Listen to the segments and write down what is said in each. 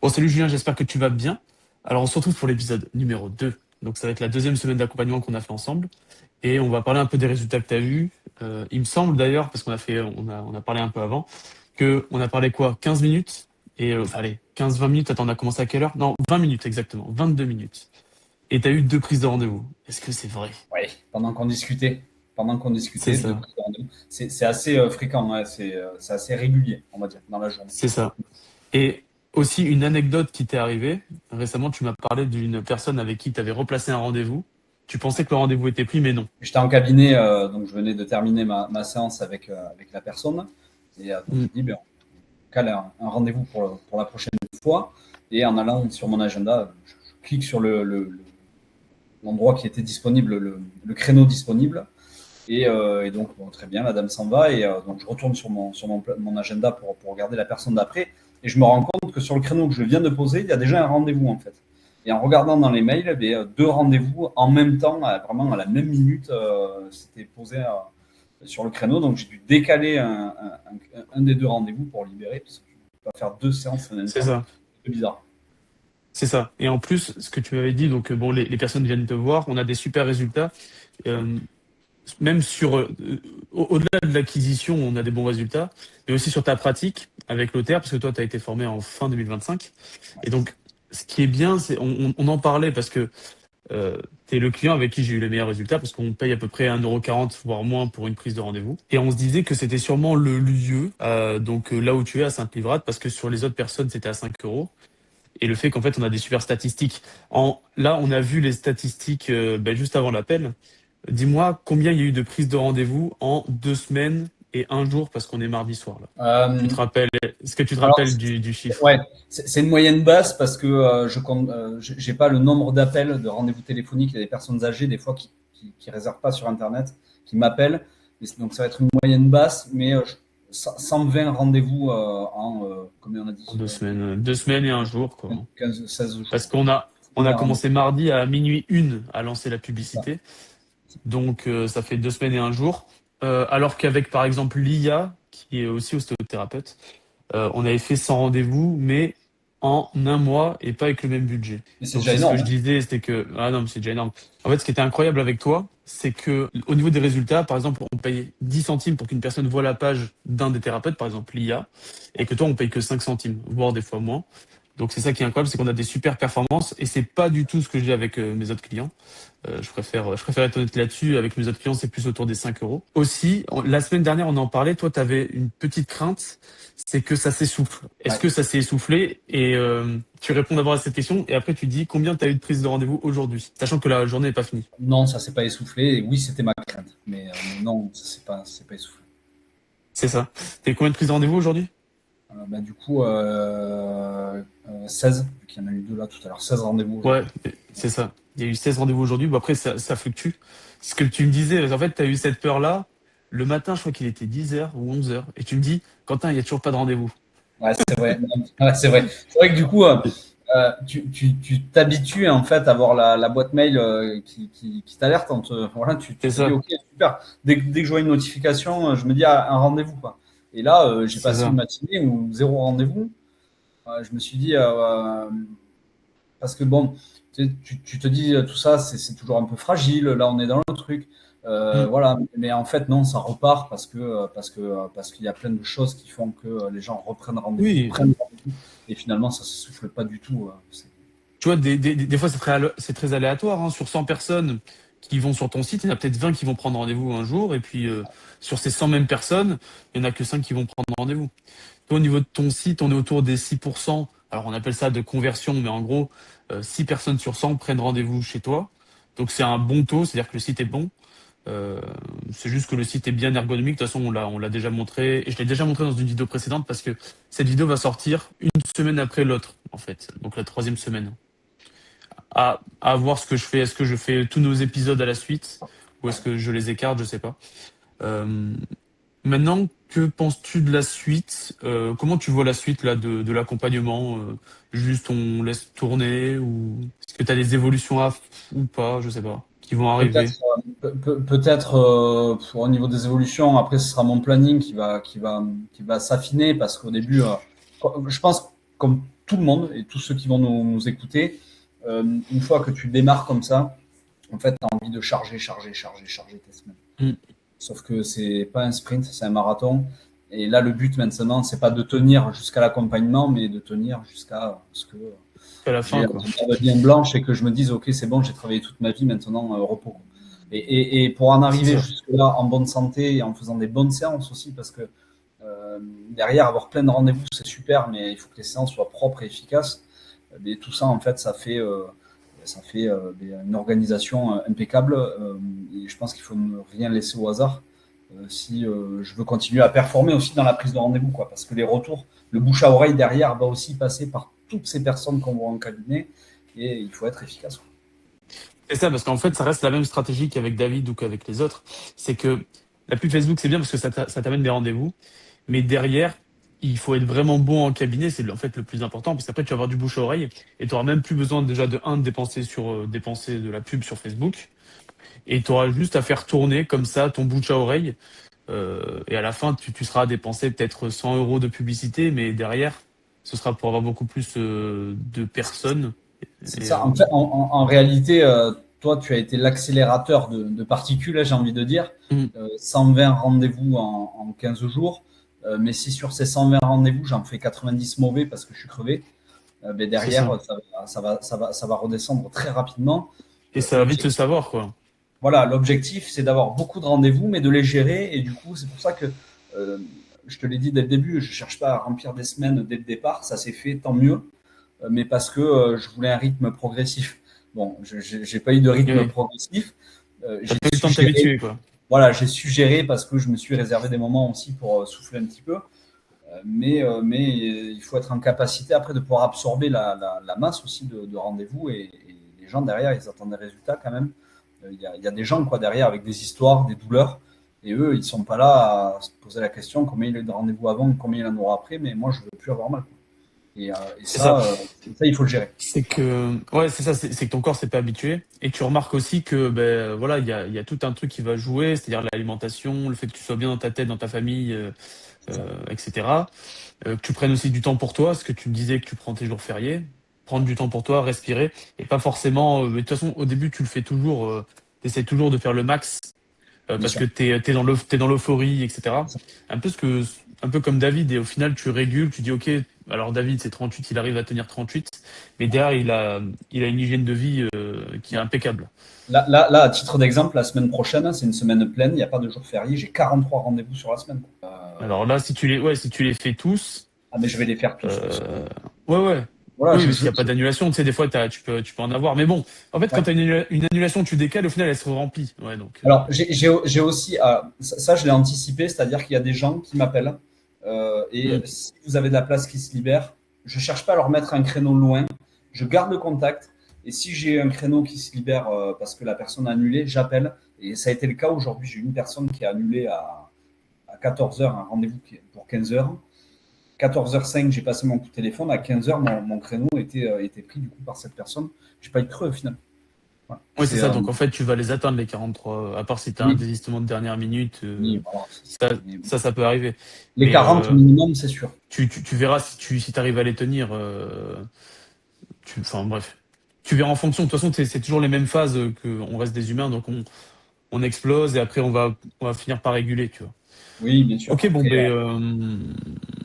Bon, salut Julien, j'espère que tu vas bien. Alors, on se retrouve pour l'épisode numéro 2. Donc, ça va être la deuxième semaine d'accompagnement qu'on a fait ensemble. Et on va parler un peu des résultats que tu as eus. Il me semble d'ailleurs, parce qu'on a parlé un peu avant, que on a parlé quoi? 15 minutes? Et allez, 15-20 minutes. Attends, on a commencé à quelle heure? Non, 20 minutes exactement. 22 minutes. Et tu as eu deux prises de rendez-vous. Est-ce que c'est vrai? Oui, pendant qu'on discutait. C'est De ça. c'est assez fréquent, ouais, c'est assez régulier, on va dire, dans la journée. C'est ça. Et aussi, une anecdote qui t'est arrivée. Récemment, tu m'as parlé d'une personne avec qui tu avais replacé un rendez-vous. Tu pensais que le rendez-vous était pris, mais non. J'étais en cabinet, donc je venais de terminer ma séance avec la personne. Et donc Mm. je dis, ben, on cale un rendez-vous pour la prochaine fois. Et en allant sur mon agenda, je clique sur l'endroit qui était disponible, le créneau disponible. Et donc, bon, très bien, la dame s'en va. Et donc, je retourne sur mon agenda pour regarder la personne d'après. Et je me rends compte que sur le créneau que je viens de poser, il y a déjà un rendez-vous, en fait. Et en regardant dans les mails, deux rendez-vous en même temps, vraiment à la même minute, c'était posé sur le créneau. Donc, j'ai dû décaler un des deux rendez-vous pour libérer, parce que je ne peux pas faire deux séances en même C'est temps. ça. C'est bizarre. C'est ça. Et en plus, ce que tu m'avais dit, donc bon, les personnes viennent te voir, on a des super résultats. Euh, Même au-delà de l'acquisition, on a des bons résultats, mais aussi sur ta pratique avec l'OTR, parce que toi, tu as été formé en fin 2025. Et donc, ce qui est bien, c'est on en parlait parce que tu es le client avec qui j'ai eu les meilleurs résultats, parce qu'on paye à peu près 1,40 €, voire moins pour une prise de rendez-vous. Et on se disait que c'était sûrement le lieu, donc là où tu es, à Sainte-Livrade, parce que sur les autres personnes, c'était à 5 euros. Et le fait qu'en fait, on a des super statistiques. Là, on a vu les statistiques juste avant l'appel. Dis-moi combien il y a eu de prises de rendez-vous en 2 semaines et un jour, parce qu'on est mardi soir là. Tu Euh, te rappelles, est-ce que tu te alors, rappelles du chiffre? Ouais, c'est une moyenne basse parce que je compte, j'ai pas le nombre d'appels, de rendez-vous téléphoniques. Il y a des personnes âgées des fois qui réservent pas sur Internet, qui m'appellent. Donc ça va être une moyenne basse, mais 120 rendez-vous combien on a dit, En 2 semaines. 2 semaines et un jour, quoi. 15, 16 jours. Parce qu'on a 120 rendez-vous. commencé mardi à minuit une à lancer la publicité. Donc ça fait 2 semaines et un jour. Alors qu'avec par exemple l'IA, qui est aussi ostéothérapeute, on avait fait 100 rendez-vous, mais en un mois et pas avec le même budget. Mais c'est Donc déjà c'est ce que énorme, je hein. disais, c'était que ah non, mais c'est déjà énorme. En fait, ce qui était incroyable avec toi, c'est que au niveau des résultats, par exemple, on payait 10 centimes pour qu'une personne voit la page d'un des thérapeutes, par exemple l'IA, et que toi, on paye que 5 centimes, voire des fois moins. Donc c'est ça qui est incroyable, c'est qu'on a des super performances et c'est pas du tout ce que j'ai avec mes autres clients. Je préfère être honnête là-dessus. Avec mes autres clients, c'est plus autour des 5 euros. Aussi, la semaine dernière, on en parlait. Toi, tu avais une petite crainte, c'est que ça s'essouffle. Est-ce Ouais. que ça s'est essoufflé? Et tu réponds d'abord à cette question et après tu dis combien tu as eu de prises de rendez-vous aujourd'hui, sachant que la journée n'est pas finie. Non, ça s'est pas essoufflé. Et oui, c'était ma crainte, mais non, ça c'est pas essoufflé. C'est ça. T'as eu combien de prises de rendez-vous aujourd'hui? Du coup, 16, vu qu'il y en a eu deux là tout à l'heure, 16 rendez-vous Ouais, aujourd'hui. c'est ça. Il y a eu 16 rendez-vous aujourd'hui. Bon, après, ça fluctue. Ce que tu me disais, en fait, tu as eu cette peur-là. Le matin, je crois qu'il était 10 h ou 11 h. Et tu me dis, Quentin, il n'y a toujours pas de rendez-vous. Ouais, c'est vrai. Ouais, c'est vrai. C'est vrai que du coup, tu t'habitues en fait à voir la boîte mail qui t'alerte. Voilà, tu C'est te dis, ça. OK, super. Dès que je vois une notification, je me dis, ah, un rendez-vous, quoi. Et là, j'ai C'est passé une ça. matinée où zéro rendez-vous. Je me suis dit, parce que bon, tu te dis tout ça, c'est toujours un peu fragile. Là, on est dans le truc. Mm. Voilà. Mais en fait, non, ça repart parce qu'il y a plein de choses qui font que les gens reprennent rendez-vous, Oui. prennent rendez-vous, et finalement, ça ne s'essouffle pas du tout. Tu vois, des fois, c'est très aléatoire, hein. Sur 100 personnes qui vont sur ton site, il y en a peut-être 20 qui vont prendre rendez-vous un jour. Et puis, sur ces 100 mêmes personnes, il n'y en a que 5 qui vont prendre rendez-vous. Toi, au niveau de ton site, on est autour des 6%. Alors, on appelle ça de conversion, mais en gros, 6 personnes sur 100 prennent rendez-vous chez toi. Donc, c'est un bon taux, c'est-à-dire que le site est bon. Euh, c'est juste que le site est bien ergonomique. De toute façon, on l'a déjà montré. Et je l'ai déjà montré dans une vidéo précédente parce que cette vidéo va sortir une semaine après l'autre, en fait. Donc, la troisième semaine. À voir ce que je fais. Est-ce que je fais tous nos épisodes à la suite ou est-ce que je les écarte? Je sais pas. Euh, Maintenant, que penses-tu de la suite? Comment tu vois la suite là de l'accompagnement? Juste on laisse tourner ou est-ce que tu as des évolutions ou pas? Je sais pas. Qui vont arriver. Peut-être, peut-être au niveau des évolutions, après ce sera mon planning qui va s'affiner parce qu'au début, je pense comme tout le monde et tous ceux qui vont nous écouter, une fois que tu démarres comme ça, en fait, tu as envie de charger tes semaines. Mm. Sauf que c'est pas un sprint, c'est un marathon. Et là, le but maintenant, c'est pas de tenir jusqu'à l'accompagnement, mais de tenir jusqu'à ce que À la fin, quoi. j'ai bien blanche et que je me dise, ok, c'est bon, j'ai travaillé toute ma vie, maintenant, repos. Et pour en arriver jusque-là en bonne santé et en faisant des bonnes séances aussi, parce que derrière, avoir plein de rendez-vous, c'est super, mais il faut que les séances soient propres et efficaces. Et tout ça, en fait, ça fait une organisation impeccable. Et je pense qu'il faut ne rien laisser au hasard si je veux continuer à performer aussi dans la prise de rendez-vous, quoi. Parce que les retours, le bouche à oreille derrière va aussi passer par toutes ces personnes qu'on voit en cabinet et il faut être efficace, quoi. C'est ça, parce qu'en fait, ça reste la même stratégie qu'avec David ou qu'avec les autres. C'est que la pub Facebook, c'est bien parce que ça t'amène des rendez-vous. Mais derrière, il faut être vraiment bon en cabinet. C'est en fait le plus important. Parce qu'après, tu vas avoir du bouche à oreille. Et tu n'auras même plus besoin déjà de dépenser dépenser de la pub sur Facebook. Et tu auras juste à faire tourner comme ça ton bouche à oreille. Et à la fin, tu seras à dépenser peut-être 100 euros de publicité. Mais derrière, ce sera pour avoir beaucoup plus de personnes. C'est Et, ça. En fait, en réalité, toi, tu as été l'accélérateur de particules, j'ai envie de dire. 120 rendez-vous en 15 jours. Mais si sur ces 120 rendez-vous, j'en fais 90 mauvais parce que je suis crevé, ben derrière, ça va redescendre très rapidement. Et ça va vite se savoir, quoi. Voilà, l'objectif, c'est d'avoir beaucoup de rendez-vous, mais de les gérer. Et du coup, c'est pour ça que je te l'ai dit dès le début, je ne cherche pas à remplir des semaines dès le départ. Ça s'est fait, tant mieux. Mais parce que je voulais un rythme progressif. Bon, je n'ai pas eu de rythme progressif. J'ai pas eu le temps de t'habituer, quoi. Voilà, j'ai su gérer parce que je me suis réservé des moments aussi pour souffler un petit peu. Mais il faut être en capacité après de pouvoir absorber la masse aussi de rendez-vous et les gens derrière, ils attendent des résultats quand même. Il y a des gens quoi derrière avec des histoires, des douleurs et eux, ils sont pas là à se poser la question combien il y a eu de rendez-vous avant, combien il y en aura après, mais moi je veux plus avoir mal. Et ça, il faut le gérer. C'est que, ouais, c'est ça, c'est que ton corps s'est pas habitué. Et tu remarques aussi que, ben, voilà, il y a tout un truc qui va jouer, c'est-à-dire l'alimentation, le fait que tu sois bien dans ta tête, dans ta famille, etc. Que tu prennes aussi du temps pour toi, parce que tu me disais que tu prends tes jours fériés. Prendre du temps pour toi, respirer, et pas forcément. Mais de toute façon, au début, tu le fais toujours. Tu essaies toujours de faire le max parce que t'es dans l'euphorie, etc. Un peu comme David, et au final, tu régules, tu dis, OK, alors David, c'est 38, il arrive à tenir 38, mais derrière, il a une hygiène de vie qui est impeccable. Là, à titre d'exemple, la semaine prochaine, c'est une semaine pleine, il n'y a pas de jour férié, j'ai 43 rendez-vous sur la semaine. Alors là, si tu les fais tous. Ah, mais je vais les faire tous. Ouais. Voilà, oui, parce qu'il n'y a pas d'annulation. Tu sais, des fois, tu peux en avoir. Mais bon, en fait, quand tu as une annulation, tu décales, au final, elle se remplit. Ouais, donc, Alors, j'ai aussi, ça, je l'ai anticipé, c'est-à-dire qu'il y a des gens qui m'appellent si vous avez de la place qui se libère, je ne cherche pas à leur mettre un créneau loin, je garde le contact. Et si j'ai un créneau qui se libère parce que la personne a annulé, j'appelle. Et ça a été le cas aujourd'hui. J'ai une personne qui a annulé à 14h un rendez-vous pour 15h. 14h05, j'ai passé mon coup de téléphone. À 15h, mon créneau était pris du coup par cette personne. Je n'ai pas eu de creux au final. Voilà. Oui, c'est ça. Donc en fait, tu vas les atteindre les 43. À part si tu as un désistement de dernière minute, voilà, ça peut arriver. Les 40 minimum, c'est sûr. Tu verras si tu arrives à les tenir. Enfin bref. Tu verras en fonction. De toute façon, c'est toujours les mêmes phases qu'on reste des humains. Donc on explose et après on va finir par réguler, tu vois. Oui, bien sûr. Ok, bon,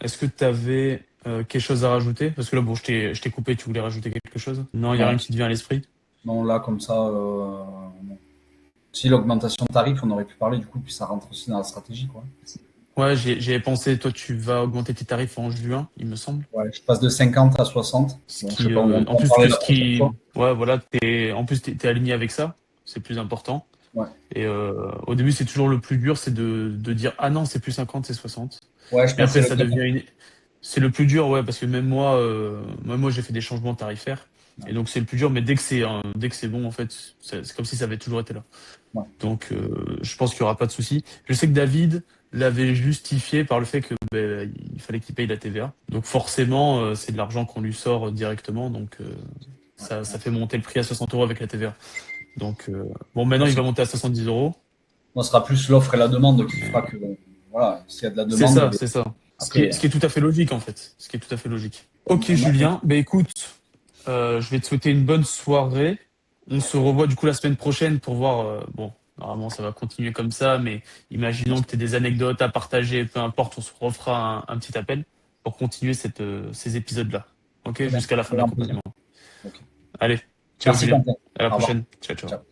est-ce que tu avais quelque chose à rajouter? Parce que là, bon, je t'ai coupé, tu voulais rajouter quelque chose? Non, il n'y a rien qui te vient à l'esprit? Non, là, comme ça, non. Si l'augmentation de tarif, on aurait pu parler du coup, puis ça rentre aussi dans la stratégie, quoi. Ouais, j'y ai pensé. Toi, tu vas augmenter tes tarifs en juin, il me semble. Ouais, je passe de 50 à 60. En plus, ouais, voilà, en plus, t'es aligné avec ça. C'est plus important. Ouais. Et au début, c'est toujours le plus dur, c'est de dire, ah non, c'est plus 50, c'est 60. Ouais, je Et après, ça le devient c'est le plus dur, ouais, parce que même moi, j'ai fait des changements tarifaires. Et donc, c'est le plus dur, mais dès que c'est bon, en fait, c'est comme si ça avait toujours été là. Ouais. Donc, je pense qu'il n'y aura pas de souci. Je sais que David l'avait justifié par le fait que il fallait qu'il paye la TVA. Donc, forcément, c'est de l'argent qu'on lui sort directement. Donc, ça fait monter le prix à 60 euros avec la TVA. Donc, bon, maintenant, il va monter à 70 euros. Moi, ce sera plus l'offre et la demande qui fera que, voilà, s'il y a de la demande. C'est ça. Après, Ce qui est tout à fait logique, en fait. Ce qui est tout à fait logique. Ok, moi, Julien. Ben écoute, je vais te souhaiter une bonne soirée. On se revoit du coup la semaine prochaine pour voir. Bon, normalement, ça va continuer comme ça, mais imaginons que tu aies des anecdotes à partager, peu importe, on se refera un petit appel pour continuer ces épisodes-là. Ok, très bien, jusqu'à la fin avec de grand plaisir. l'accompagnement. Ok. Allez, ciao Merci Julien. Quentin. À la Au revoir. prochaine. Ciao, ciao. Ciao.